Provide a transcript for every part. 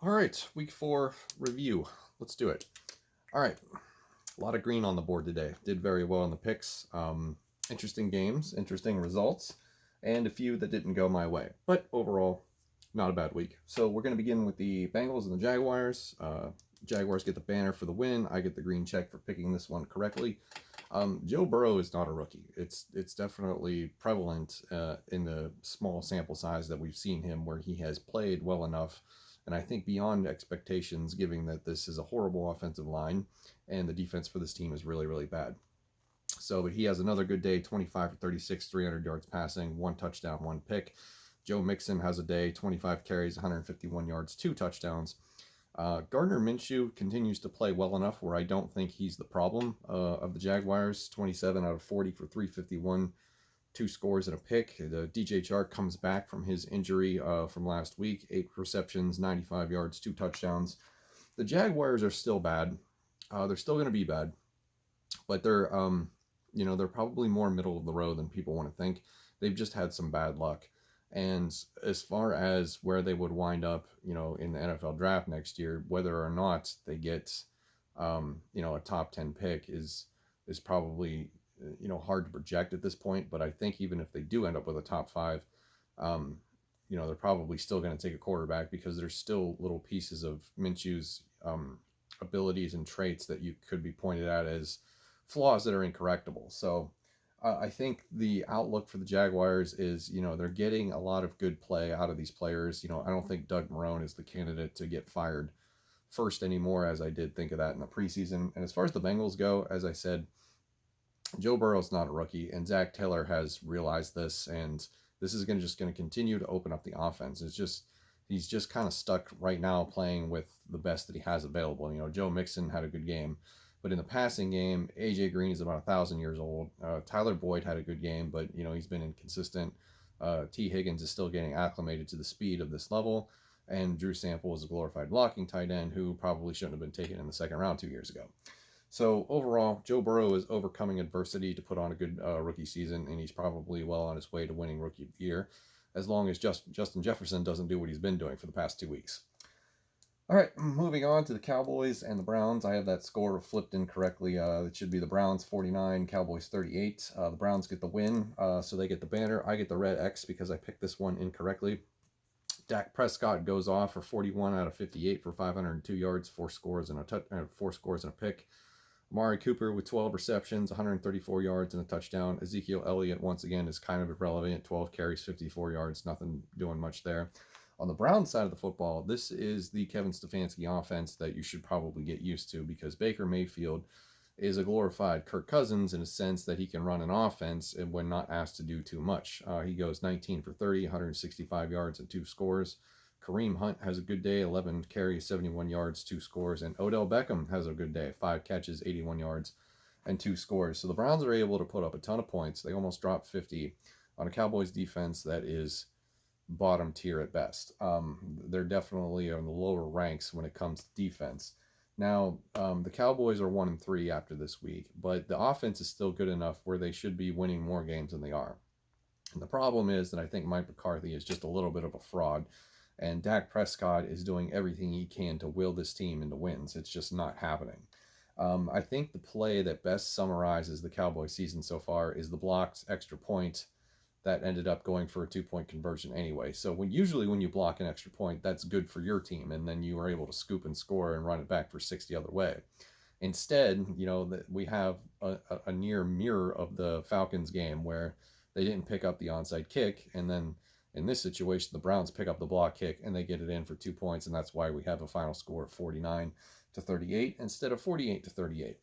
All right, week 4 review. Let's do it. All right, a lot of green on the board today. Did very well in the picks. Interesting games, interesting results, and a few that didn't go my way. But overall, not a bad week. So we're going to begin with the Bengals and the Jaguars. Jaguars get the banner for the win. I get the green check for picking this one correctly. Joe Burrow is not a rookie. It's definitely prevalent in the small sample size that we've seen him, where he has played well enough, and I think beyond expectations, given that this is a horrible offensive line, and the defense for this team is really really bad. So, but he has another good day: 25 for 36, 300 yards passing, one touchdown, one pick. Joe Mixon has a day: 25 carries, 151 yards, two touchdowns. Gardner Minshew continues to play well enough where I don't think he's the problem of the Jaguars. 27 out of 40 for 351, two scores and a pick. The DJ Chark comes back from his injury from last week. 8 receptions, 95 yards, two touchdowns. The Jaguars are still bad. They're still going to be bad, but they're probably more middle of the road than people want to think. They've just had some bad luck. And as far as where they would wind up, in the NFL draft next year, whether or not they get, a top 10 pick is probably, hard to project at this point. But I think even if they do end up with a top 5, they're probably still going to take a quarterback, because there's still little pieces of Minshew's abilities and traits that you could be pointed at as flaws that are incorrectable. So I think the outlook for the Jaguars is, they're getting a lot of good play out of these players. I don't think Doug Marrone is the candidate to get fired first anymore, as I did think of that in the preseason. And as far as the Bengals go, as I said, Joe Burrow's not a rookie, and Zach Taylor has realized this, and this is just going to continue to open up the offense. He's just kind of stuck right now playing with the best that he has available. Joe Mixon had a good game, but in the passing game, AJ Green is about 1,000 years old. Tyler Boyd had a good game, but he's been inconsistent. T. Higgins is still getting acclimated to the speed of this level, and Drew Sample is a glorified blocking tight end who probably shouldn't have been taken in the second round 2 years ago. So overall, Joe Burrow is overcoming adversity to put on a good rookie season, and he's probably well on his way to winning Rookie of the Year, as long as Justin Jefferson doesn't do what he's been doing for the past 2 weeks. All right, moving on to the Cowboys and the Browns. I have that score flipped incorrectly. It should be the Browns 49, Cowboys 38. The Browns get the win, so they get the banner. I get the red X because I picked this one incorrectly. Dak Prescott goes off for 41 out of 58 for 502 yards, four scores and a pick. Amari Cooper with 12 receptions, 134 yards and a touchdown. Ezekiel Elliott, once again, is kind of irrelevant. 12 carries, 54 yards, nothing doing much there. On the Browns side of the football, this is the Kevin Stefanski offense that you should probably get used to, because Baker Mayfield is a glorified Kirk Cousins in a sense that he can run an offense and when not asked to do too much. He goes 19 for 30, 165 yards and two scores. Kareem Hunt has a good day, 11 carries, 71 yards, two scores. And Odell Beckham has a good day, 5 catches, 81 yards, and two scores. So the Browns are able to put up a ton of points. They almost dropped 50 on a Cowboys defense that is bottom tier at best. They're definitely on the lower ranks when it comes to defense. Now, the Cowboys are 1-3 after this week, but the offense is still good enough where they should be winning more games than they are. And the problem is that I think Mike McCarthy is just a little bit of a fraud, and Dak Prescott is doing everything he can to will this team into wins. It's just not happening. I think the play that best summarizes the Cowboys season so far is the blocked extra point that ended up going for a 2-point conversion anyway. So usually when you block an extra point, that's good for your team, and then you are able to scoop and score and run it back for 6 the other way. Instead, we have a near mirror of the Falcons game where they didn't pick up the onside kick, and then in this situation, the Browns pick up the block kick and they get it in for 2 points, and that's why we have a final score of 49-38 instead of 48-38.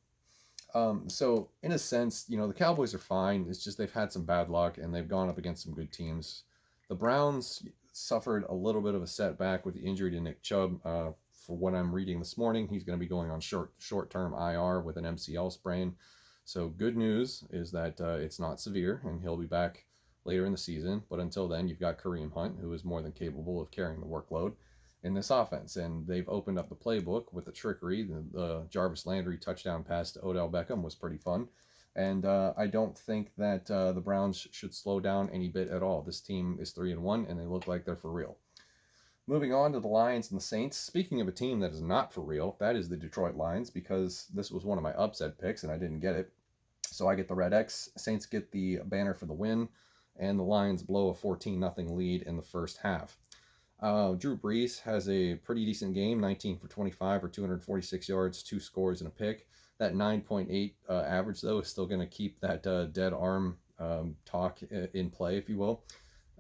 So in a sense, the Cowboys are fine. It's just they've had some bad luck and they've gone up against some good teams. The Browns suffered a little bit of a setback with the injury to Nick Chubb. For what I'm reading this morning, he's going to be going on short-term IR with an MCL sprain. So good news is that it's not severe and he'll be back later in the season. But until then, you've got Kareem Hunt, who is more than capable of carrying the workload in this offense. And they've opened up the playbook with the trickery. The Jarvis Landry touchdown pass to Odell Beckham was pretty fun. And I don't think that the Browns should slow down any bit at all. This team is 3-1, and they look like they're for real. Moving on to the Lions and the Saints. Speaking of a team that is not for real, that is the Detroit Lions, because this was one of my upset picks and I didn't get it. So I get the Red X. Saints get the banner for the win, and the Lions blow a 14-0 lead in the first half. Drew Brees has a pretty decent game, 19 for 25 or 246 yards, 2 scores and a pick. That 9.8 average, though, is still going to keep that dead arm talk in play, if you will.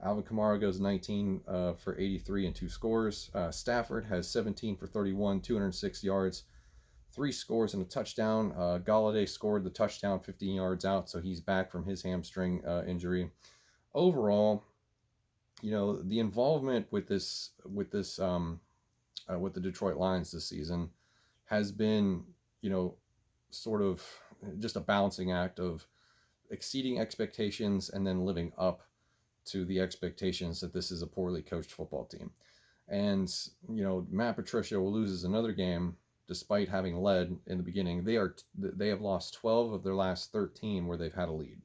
Alvin Kamara goes 19 for 83 and 2 scores. Stafford has 17 for 31, 206 yards, 3 scores and a touchdown. Galladay scored the touchdown 15 yards out, so he's back from his hamstring injury. Overall, the involvement with the Detroit Lions this season has been, sort of just a balancing act of exceeding expectations and then living up to the expectations that this is a poorly coached football team. And, Matt Patricia loses another game despite having led in the beginning. They have lost 12 of their last 13 where they've had a lead,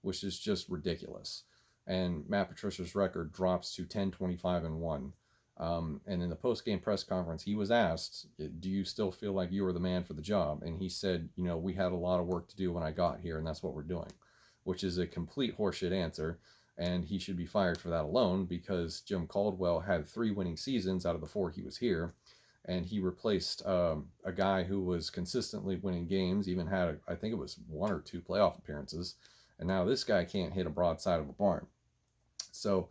which is just ridiculous. And Matt Patricia's record drops to 10-25-1. And in the post-game press conference, he was asked, do you still feel like you were the man for the job? And he said, we had a lot of work to do when I got here, and that's what we're doing, which is a complete horseshit answer. And he should be fired for that alone, because Jim Caldwell had 3 winning seasons out of the 4 he was here. And he replaced a guy who was consistently winning games, even had, I think it was 1 or 2 playoff appearances. And now this guy can't hit a broadside of a barn. So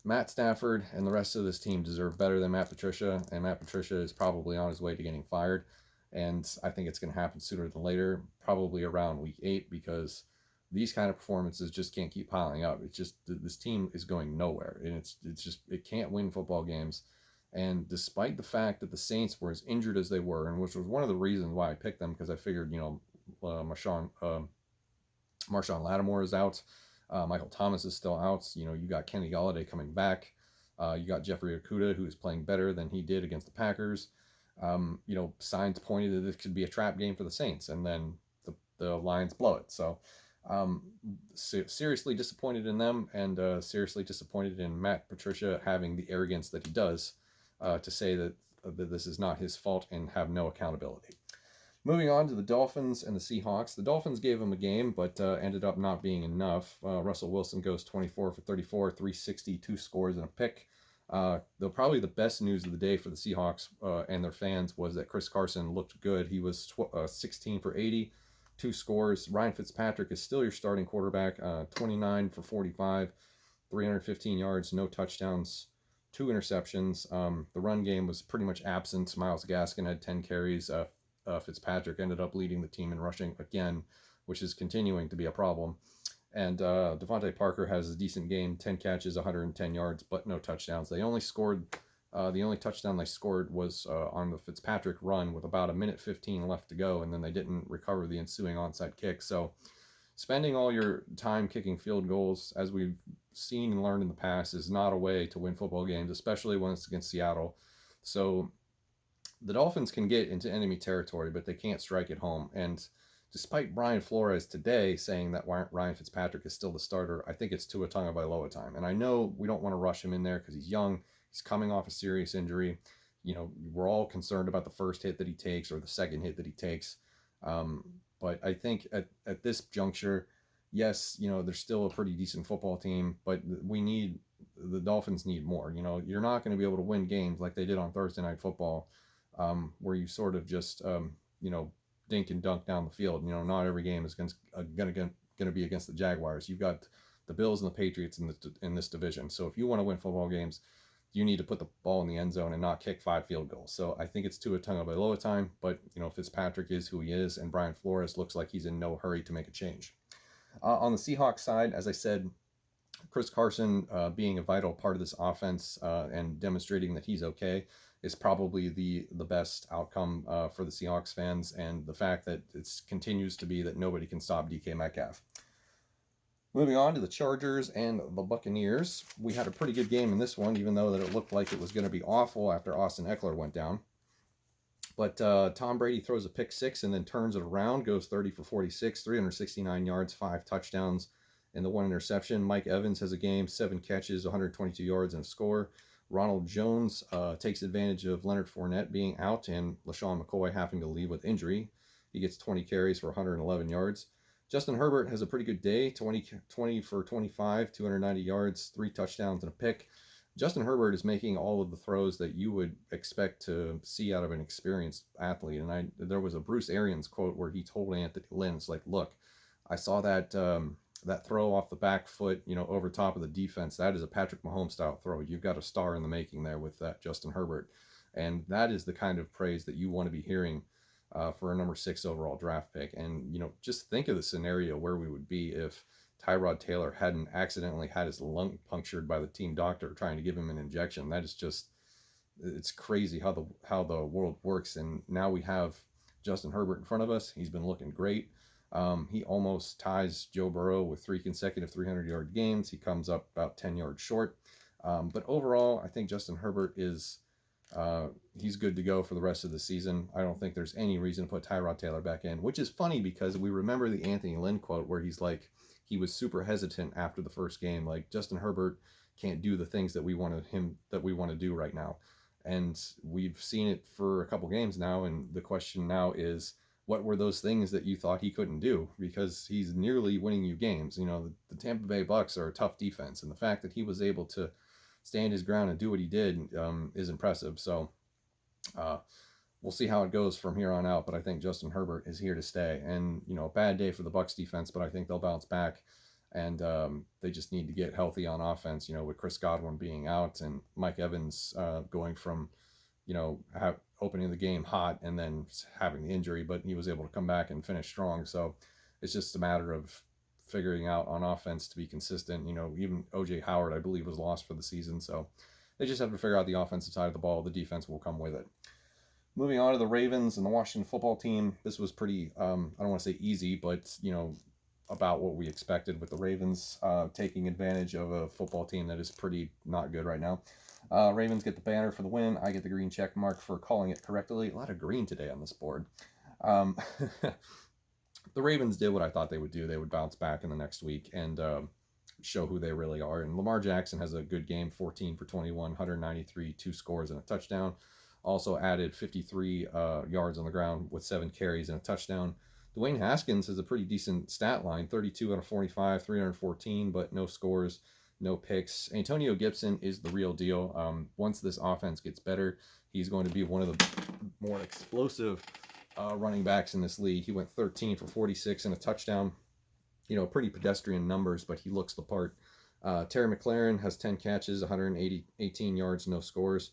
Matt Stafford and the rest of this team deserve better than Matt Patricia. And Matt Patricia is probably on his way to getting fired. And I think it's going to happen sooner than later, probably around week 8, because these kind of performances just can't keep piling up. It's just, this team is going nowhere. And it's just, it can't win football games. And despite the fact that the Saints were as injured as they were, and which was one of the reasons why I picked them, because I figured, Marshawn Lattimore is out. Michael Thomas is still out. You got Kenny Galladay coming back. You got Jeffrey Okudah, who's playing better than he did against the Packers. Signs pointed that this could be a trap game for the Saints, and then the Lions blow it. So seriously disappointed in them, and seriously disappointed in Matt Patricia having the arrogance that he does to say that this is not his fault and have no accountability. Moving on to the Dolphins and the Seahawks. The Dolphins gave them a game, but ended up not being enough. Russell Wilson goes 24 for 34, 360, 2 scores and a pick. Probably the best news of the day for the Seahawks and their fans was that Chris Carson looked good. He was 16 for 80, 2 scores. Ryan Fitzpatrick is still your starting quarterback, 29 for 45, 315 yards, no touchdowns, 2 interceptions. The run game was pretty much absent. Myles Gaskin had 10 carries. Fitzpatrick ended up leading the team in rushing again, which is continuing to be a problem. And Devontae Parker has a decent game, 10 catches, 110 yards, but no touchdowns. They only scored, the only touchdown they scored was on the Fitzpatrick run with about 1:15 left to go, and then they didn't recover the ensuing onside kick. So spending all your time kicking field goals, as we've seen and learned in the past, is not a way to win football games, especially when it's against Seattle. So the Dolphins can get into enemy territory, but they can't strike at home. And despite Brian Flores today saying that Ryan Fitzpatrick is still the starter, I think it's Tua Tagovailoa time. And I know we don't want to rush him in there because he's young. He's coming off a serious injury. We're all concerned about the first hit that he takes or the second hit that he takes. But I think at this juncture, yes, they're still a pretty decent football team, but the Dolphins need more. You're not going to be able to win games like they did on Thursday Night Football, where you sort of just, dink and dunk down the field. Not every game is going to be against the Jaguars. You've got the Bills and the Patriots in this division. So if you want to win football games, you need to put the ball in the end zone and not kick 5 field goals. So I think it's Tua Tagovailoa time, but Fitzpatrick is who he is, and Brian Flores looks like he's in no hurry to make a change. On the Seahawks side, as I said, Chris Carson being a vital part of this offense and demonstrating that he's okay is probably the best outcome for the Seahawks fans, and the fact that it continues to be that nobody can stop DK Metcalf. Moving on to the Chargers and the Buccaneers. We had a pretty good game in this one, even though that it looked like it was going to be awful after Austin Ekeler went down. But Tom Brady throws a pick 6 and then turns it around, goes 30 for 46, 369 yards, 5 touchdowns, and the 1 interception. Mike Evans has a game, 7 catches, 122 yards, and a score. Ronald Jones takes advantage of Leonard Fournette being out and LaShawn McCoy having to leave with injury. He gets 20 carries for 111 yards. Justin Herbert has a pretty good day, 20 for 25, 290 yards, 3 touchdowns and a pick. Justin Herbert is making all of the throws that you would expect to see out of an experienced athlete. And there was a Bruce Arians quote where he told Anthony Lynn, it's like, look, I saw that that throw off the back foot, over top of the defense. That is a Patrick Mahomes style throw. You've got a star in the making there with that Justin Herbert. And that is the kind of praise that you want to be hearing for a number 6 overall draft pick. And, just think of the scenario where we would be if Tyrod Taylor hadn't accidentally had his lung punctured by the team doctor trying to give him an injection. That is just, it's crazy how the world works. And now we have Justin Herbert in front of us. He's been looking great. He almost ties Joe Burrow with 3 consecutive 300-yard games. He comes up about 10 yards short. But overall, I think Justin Herbert is he's good to go for the rest of the season. I don't think there's any reason to put Tyrod Taylor back in, which is funny because we remember the Anthony Lynn quote where he's like, he was super hesitant after the first game. Like, Justin Herbert can't do the things that we want to do right now. And we've seen it for a couple games now. And the question now is, what were those things that you thought he couldn't do? Because he's nearly winning you games. The Tampa Bay Bucs are a tough defense. And the fact that he was able to stand his ground and do what he did is impressive. So we'll see how it goes from here on out, but I think Justin Herbert is here to stay. And, a bad day for the Bucs defense, but I think they'll bounce back. And they just need to get healthy on offense, with Chris Godwin being out and Mike Evans going from, opening the game hot and then having the injury, but he was able to come back and finish strong. So it's just a matter of figuring out on offense to be consistent. Even O.J. Howard, I believe, was lost for the season. So they just have to figure out the offensive side of the ball. The defense will come with it. Moving on to the Ravens and the Washington football team. This was pretty, I don't want to say easy, but, about what we expected with the Ravens taking advantage of a football team that is pretty not good right now. Ravens get the banner for the win. I get the green check mark for calling it correctly. A lot of green today on this board. The Ravens did what I thought they would do. They would bounce back in the next week and show who they really are. And Lamar Jackson has a good game, 14 for 21, 193, 2 scores and a touchdown. Also added 53 yards on the ground with 7 carries and a touchdown. Dwayne Haskins has a pretty decent stat line, 32 out of 45, 314, but no scores, no picks. Antonio Gibson is the real deal. Once this offense gets better, he's going to be one of the more explosive running backs in this league. He went 13 for 46 and a touchdown. Pretty pedestrian numbers, but he looks the part. Terry McLaurin has 10 catches, 118 yards, no scores.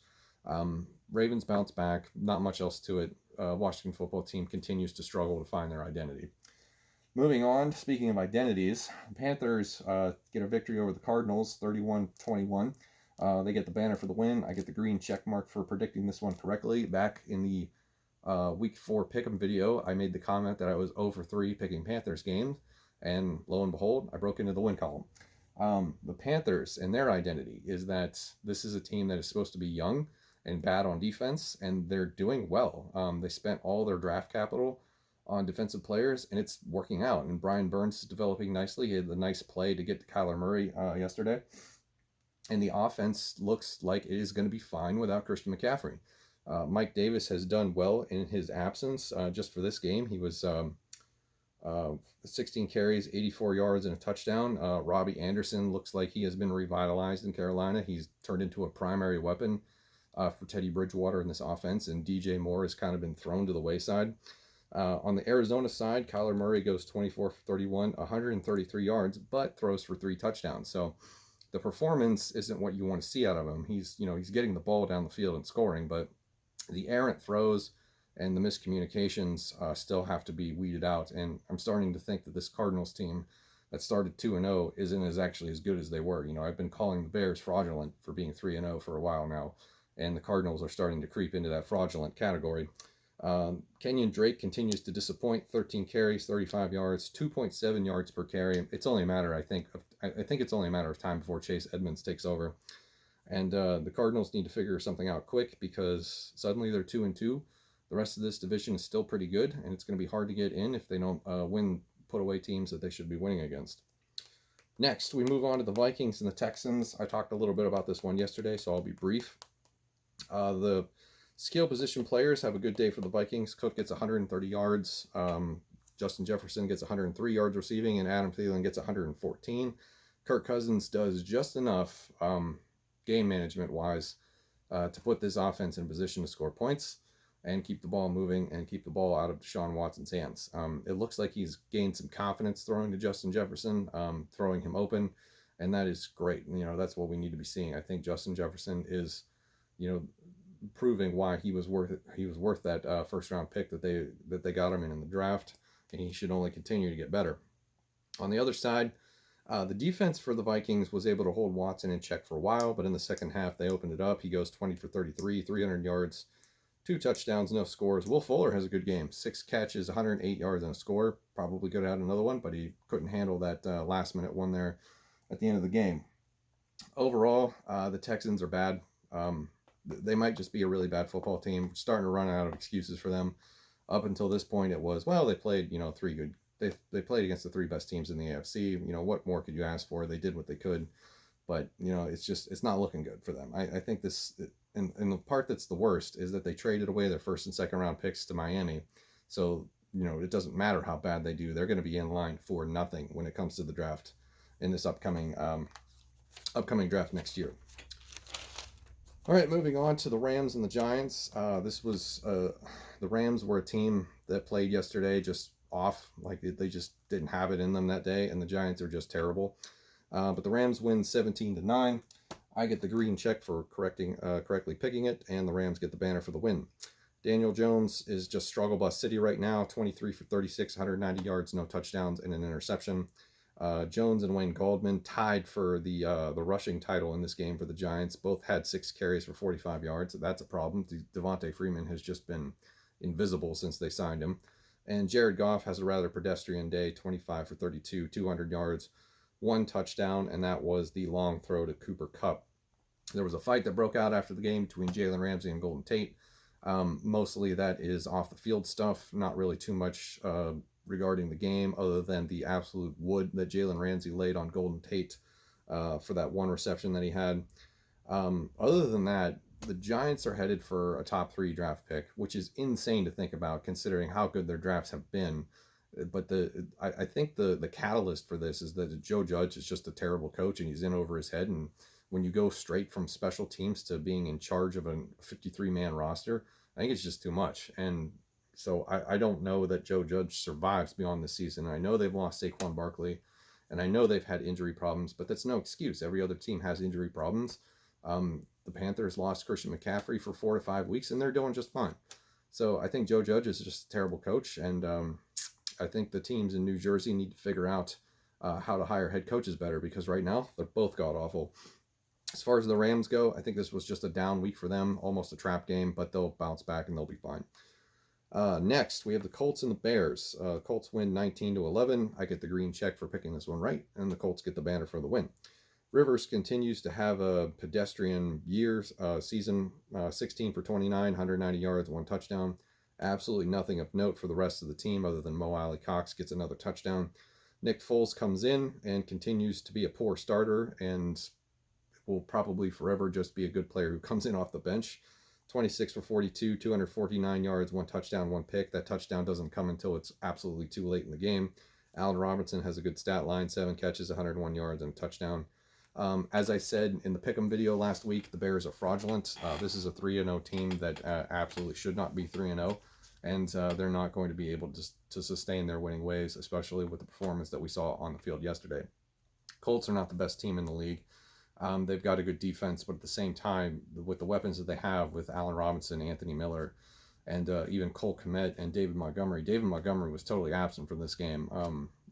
Ravens bounce back. Not much else to it. Washington football team continues to struggle to find their identity. Moving on, speaking of identities, the Panthers get a victory over the Cardinals, 31-21. They get the banner for the win. I get the green check mark for predicting this one correctly. Back in the Week 4 Pick'em video, I made the comment that I was 0 for 3 picking Panthers games, and lo and behold, I broke into the win column. The Panthers and their identity is that this is a team that is supposed to be young and bad on defense, and they're doing well. They spent all their draft capital on defensive players, and it's working out. And Brian Burns is developing nicely. He had the nice play to get to Kyler Murray yesterday. And the offense looks like it is going to be fine without Christian McCaffrey. Mike Davis has done well in his absence. Just for this game, he was 16 carries, 84 yards, and a touchdown. Robbie Anderson looks like he has been revitalized in Carolina. He's turned into a primary weapon for Teddy Bridgewater in this offense, and DJ Moore has kind of been thrown to the wayside. On the Arizona side, Kyler Murray goes 24 for 31, 133 yards, but throws for 3 touchdowns. So the performance isn't what you want to see out of him. He's getting the ball down the field and scoring, but the errant throws and the miscommunications still have to be weeded out. And I'm starting to think that this Cardinals team that started 2-0 isn't actually as good as they were. I've been calling the Bears fraudulent for being 3-0 for a while now, and the Cardinals are starting to creep into that fraudulent category. Kenyon Drake continues to disappoint. 13 carries, 35 yards, 2.7 yards per carry. It's only a matter, I think it's only a matter of time before Chase Edmonds takes over. And the Cardinals need to figure something out quick because suddenly they're 2-2. The rest of this division is still pretty good, and it's going to be hard to get in if they don't put away teams that they should be winning against. Next, we move on to the Vikings and the Texans. I talked a little bit about this one yesterday, so I'll be brief. The skill position players have a good day for the Vikings. Cook gets 130 yards. Justin Jefferson gets 103 yards receiving, and Adam Thielen gets 114. Kirk Cousins does just enough game management-wise to put this offense in position to score points and keep the ball moving and keep the ball out of Deshaun Watson's hands. It looks like he's gained some confidence throwing to Justin Jefferson, throwing him open, and that is great. That's what we need to be seeing. I think Justin Jefferson is, proving why he was worth it. He was worth that first round pick that they got him in the draft, and he should only continue to get better. On the other side, the defense for the Vikings was able to hold Watson in check for a while, but in the second half they opened it up. He goes 20 for 33, 300 yards, 2 touchdowns, no scores. Will Fuller has a good game. 6 catches, 108 yards, and a score. Probably could have had another one, but he couldn't handle that last-minute one there at the end of the game. Overall, the Texans are bad. They might just be a really bad football team. We're starting to run out of excuses for them. Up until this point, it was, well, they played, 3 good. They played against the 3 best teams in the AFC. What more could you ask for? They did what they could. But, it's not looking good for them. I think this... And the part that's the worst is that they traded away their first and second round picks to Miami. So, it doesn't matter how bad they do. They're going to be in line for nothing when it comes to the draft in this upcoming draft next year. All right, moving on to the Rams and the Giants. The Rams were a team that played yesterday just off. Like they just didn't have it in them that day, and the Giants are just terrible. But the Rams win 17-9. I get the green check for correctly picking it, and the Rams get the banner for the win. Daniel Jones is just struggle bus city right now, 23 for 36, 190 yards, no touchdowns, and an interception. Jones and Wayne Gallman tied for the rushing title in this game for the Giants. Both had 6 carries for 45 yards. That's a problem. Devontae Freeman has just been invisible since they signed him. And Jared Goff has a rather pedestrian day, 25 for 32, 200 yards, 1 touchdown, and that was the long throw to Cooper Kupp. There was a fight that broke out after the game between Jalen Ramsey and Golden Tate. Mostly that is off the field stuff, not really too much regarding the game other than the absolute wood that Jalen Ramsey laid on Golden Tate for that 1 reception that he had. Other than that, the Giants are headed for a top 3 draft pick, which is insane to think about considering how good their drafts have been. But I think the catalyst for this is that Joe Judge is just a terrible coach and he's in over his head. And when you go straight from special teams to being in charge of a 53-man roster, I think it's just too much. And so I don't know that Joe Judge survives beyond this season. I know they've lost Saquon Barkley, and I know they've had injury problems, but that's no excuse. Every other team has injury problems. The Panthers lost Christian McCaffrey for 4 to 5 weeks, and they're doing just fine. So I think Joe Judge is just a terrible coach, and I think the teams in New Jersey need to figure out how to hire head coaches better, because right now they're both god-awful. As far as the Rams go, I think this was just a down week for them, almost a trap game, but they'll bounce back and they'll be fine. Next, we have the Colts and the Bears. Colts win 19-11. I get the green check for picking this one right, and the Colts get the banner for the win. Rivers continues to have a pedestrian season, 16 for 29, 190 yards, 1 touchdown. Absolutely nothing of note for the rest of the team other than Mo Alley Cox gets another touchdown. Nick Foles comes in and continues to be a poor starter and will probably forever just be a good player who comes in off the bench. 26 for 42, 249 yards, 1 touchdown, 1 pick. That touchdown doesn't come until it's absolutely too late in the game. Allen Robinson has a good stat line, 7 catches, 101 yards, and a touchdown. As I said in the Pick'em video last week, the Bears are fraudulent. This is a 3-0 team that absolutely should not be 3-0, and they're not going to be able to sustain their winning ways, especially with the performance that we saw on the field yesterday. Colts are not the best team in the league. They've got a good defense, but at the same time, with the weapons that they have with Allen Robinson, Anthony Miller, and even Cole Kmet and David Montgomery was totally absent from this game.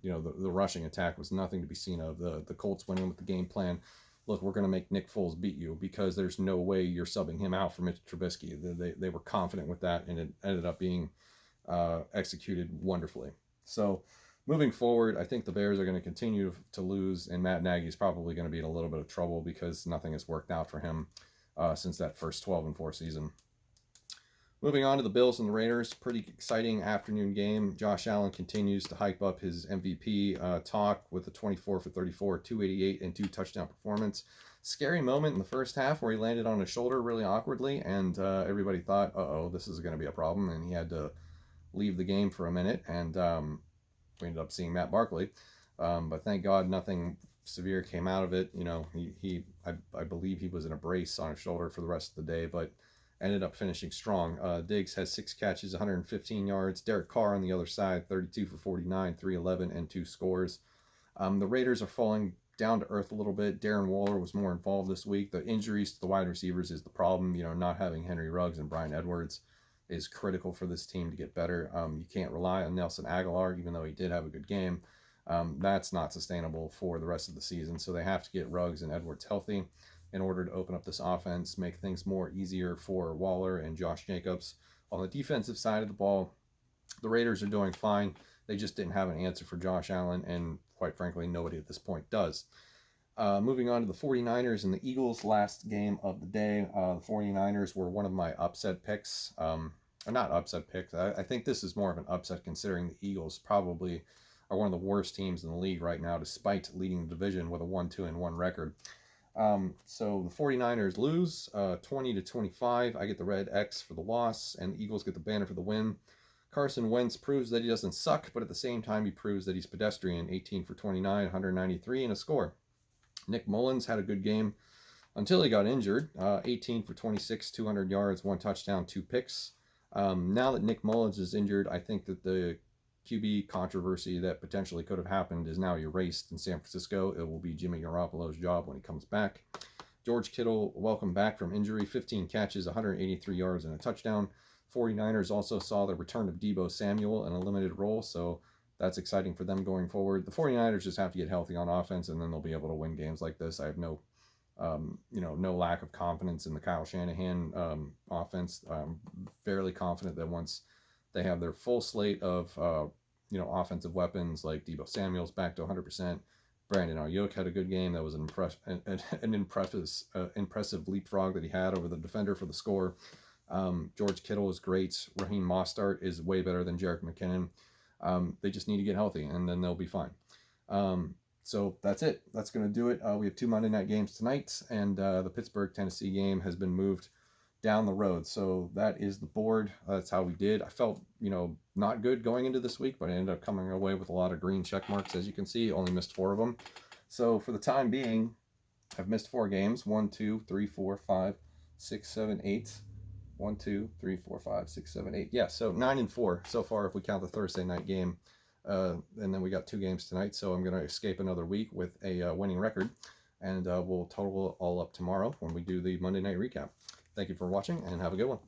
The rushing attack was nothing to be seen of. The Colts went in with the game plan. Look, we're going to make Nick Foles beat you because there's no way you're subbing him out for Mitch Trubisky. They were confident with that, and it ended up being executed wonderfully. So moving forward, I think the Bears are going to continue to lose, and Matt Nagy is probably going to be in a little bit of trouble because nothing has worked out for him since that first 12-4 season. Moving on to the Bills and the Raiders, pretty exciting afternoon game. Josh Allen continues to hype up his MVP talk with a 24 for 34, 288, and 2 touchdown performance. Scary moment in the first half where he landed on his shoulder really awkwardly, and everybody thought, uh-oh, this is going to be a problem, and he had to leave the game for a minute, and we ended up seeing Matt Barkley. But thank God nothing severe came out of it. You know, I believe he was in a brace on his shoulder for the rest of the day, but ended up finishing strong. Diggs has 6 catches, 115 yards. Derek Carr on the other side, 32 for 49, 311, and 2 scores. The Raiders are falling down to earth a little bit. Darren Waller was more involved this week. The injuries to the wide receivers is the problem. You know, not having Henry Ruggs and Bryan Edwards is critical for this team to get better. You can't rely on Nelson Aguilar, even though he did have a good game. That's not sustainable for the rest of the season. So they have to get Ruggs and Edwards healthy in order to open up this offense, make things more easier for Waller and Josh Jacobs. On the defensive side of the ball, the Raiders are doing fine. They just didn't have an answer for Josh Allen, and quite frankly, nobody at this point does. Moving on to the 49ers and the Eagles, last game of the day. The 49ers were one of my upset picks. Or not upset picks. I think this is more of an upset considering the Eagles probably are one of the worst teams in the league right now, despite leading the division with a 1-2-1 record. So the 49ers lose 20-25. I get the red X for the loss, and the Eagles get the banner for the win. Carson Wentz proves that he doesn't suck, but at the same time, he proves that he's pedestrian. 18 for 29, 193, and a score. Nick Mullins had a good game until he got injured. 18 for 26, 200 yards, 1 touchdown, 2 picks. Now that Nick Mullins is injured, I think that the QB controversy that potentially could have happened is now erased in San Francisco. It will be Jimmy Garoppolo's job when he comes back. George Kittle, welcome back from injury, 15 catches, 183 yards, and a touchdown. 49ers also saw the return of Deebo Samuel in a limited role, so that's exciting for them going forward. The 49ers just have to get healthy on offense, and then they'll be able to win games like this. I have no lack of confidence in the Kyle Shanahan offense. I'm fairly confident that once they have their full slate of offensive weapons like Deebo Samuel's back to 100%. Brandon Ayuk had a good game. That was an impressive leapfrog that he had over the defender for the score. George Kittle is great. Raheem Mostert is way better than Jerick McKinnon. They just need to get healthy, and then they'll be fine. So that's it. That's going to do it. We have 2 Monday night games tonight, and the Pittsburgh-Tennessee game has been moved down the road. So that is the board. That's how we did. I felt, not good going into this week, but I ended up coming away with a lot of green check marks. As you can see, only missed 4 of them. So for the time being, I've missed 4 games. 1, 2, 3, 4, 5, 6, 7, 8. 1, 2, 3, 4, 5, 6, 7, 8. Yeah, so 9-4 so far if we count the Thursday night game. And then we got 2 games tonight, so I'm going to escape another week with a winning record. And we'll total it all up tomorrow when we do the Monday night recap. Thank you for watching, and have a good one.